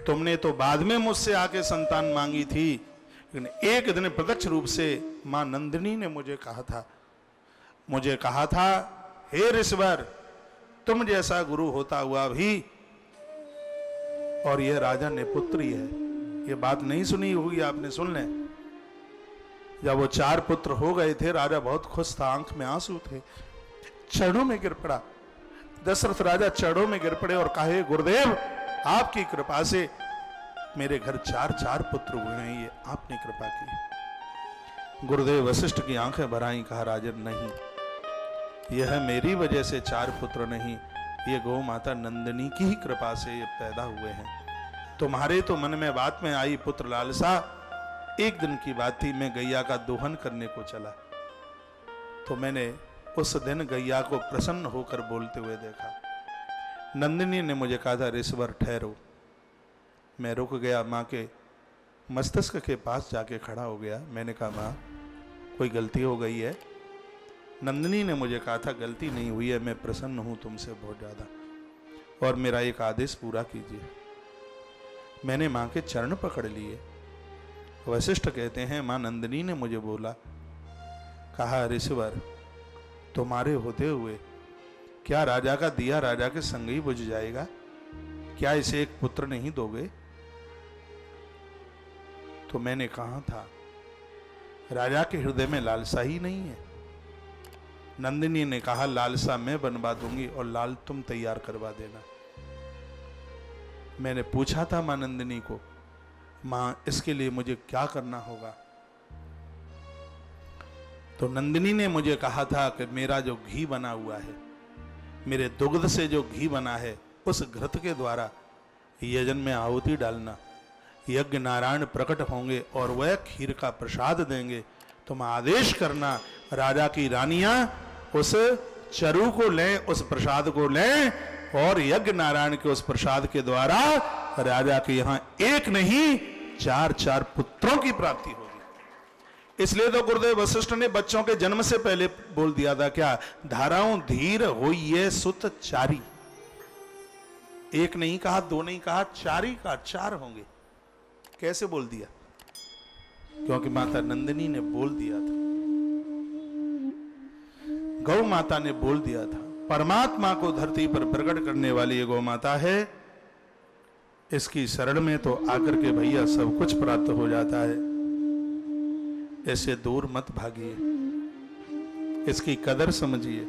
तुमने तो बाद में मुझसे आके संतान मांगी थी, लेकिन एक दिन प्रत्यक्ष रूप से मां नंदिनी ने मुझे कहा था, हे ऋषवर, तुम जैसा गुरु होता हुआ भी और यह राजा नेपुत्री है। ये बात नहीं सुनी होगी आपने, सुन लें। जब वो 4 पुत्र हो गए थे, राजा बहुत खुश था, आंख में आंसू थे, चरणों में गिर पड़ा। दशरथ राजा चरणों में गिर पड़े और कहे, गुरुदेव आपकी कृपा से मेरे घर 4 पुत्र हुए हैं, ये आपने कृपा की। गुरुदेव वशिष्ठ की आंखें भर आईं, कहा, राजन नहीं, यह मेरी वजह से 4 पुत्र नहीं, ये गौ माता नंदिनी की ही कृपा से ये पैदा हुए हैं। तुम्हारे तो मन में बात में आई पुत्र लालसा। एक दिन की बात थी, मैं गैया का दोहन करने को चला, तो मैंने उस दिन गैया को प्रसन्न होकर बोलते हुए देखा। नंदिनी ने मुझे कहा था, ऋषवर ठहरो। मैं रुक गया, माँ के मस्तिष्क के पास जाके खड़ा हो गया। मैंने कहा, माँ कोई गलती हो गई है? नंदिनी ने मुझे कहा था, गलती नहीं हुई है, मैं प्रसन्न हूं तुमसे बहुत ज्यादा, और मेरा एक आदेश पूरा कीजिए। मैंने मां के चरण पकड़ लिए। वशिष्ठ कहते हैं, मां नंदिनी ने मुझे बोला, कहा, ऋषवर, तुम्हारे होते हुए क्या राजा का दिया राजा के संग ही बुझ जाएगा? क्या इसे एक पुत्र नहीं दोगे? तो मैंने कहा था, राजा के हृदय में लालसा ही नहीं है। नंदिनी ने कहा, लालसा मैं बनवा दूंगी और लाल तुम तैयार करवा देना। मैंने पूछा था मां नंदिनी को, मां इसके लिए मुझे क्या करना होगा? तो नंदिनी ने मुझे कहा था कि मेरा जो घी बना हुआ है, मेरे दुग्ध से जो घी बना है, उस घृत के द्वारा यजन में आहुति डालना। यज्ञ नारायण प्रकट होंगे और वह खीर का प्रसाद देंगे। तुम आदेश करना, राजा की रानियां उस चरु को लें, उस प्रसाद को लें, और यज्ञ नारायण के उस प्रसाद के द्वारा राजा के यहां एक नहीं 4 पुत्रों की प्राप्ति होगी। इसलिए तो गुरुदेव वशिष्ठ ने बच्चों के जन्म से पहले बोल दिया था, क्या, धाराओं धीर होइए सुत 4। एक नहीं कहा, 2 नहीं कहा, 4 ही कहा, 4 होंगे। कैसे बोल दिया? क्योंकि माता नंदिनी ने बोल दिया था, गौ माता ने बोल दिया था। परमात्मा को धरती पर प्रकट करने वाली ये गौ माता है। इसकी शरण में तो आकर के भैया सब कुछ प्राप्त हो जाता है। ऐसे दूर मत भागिए, इसकी कदर समझिए।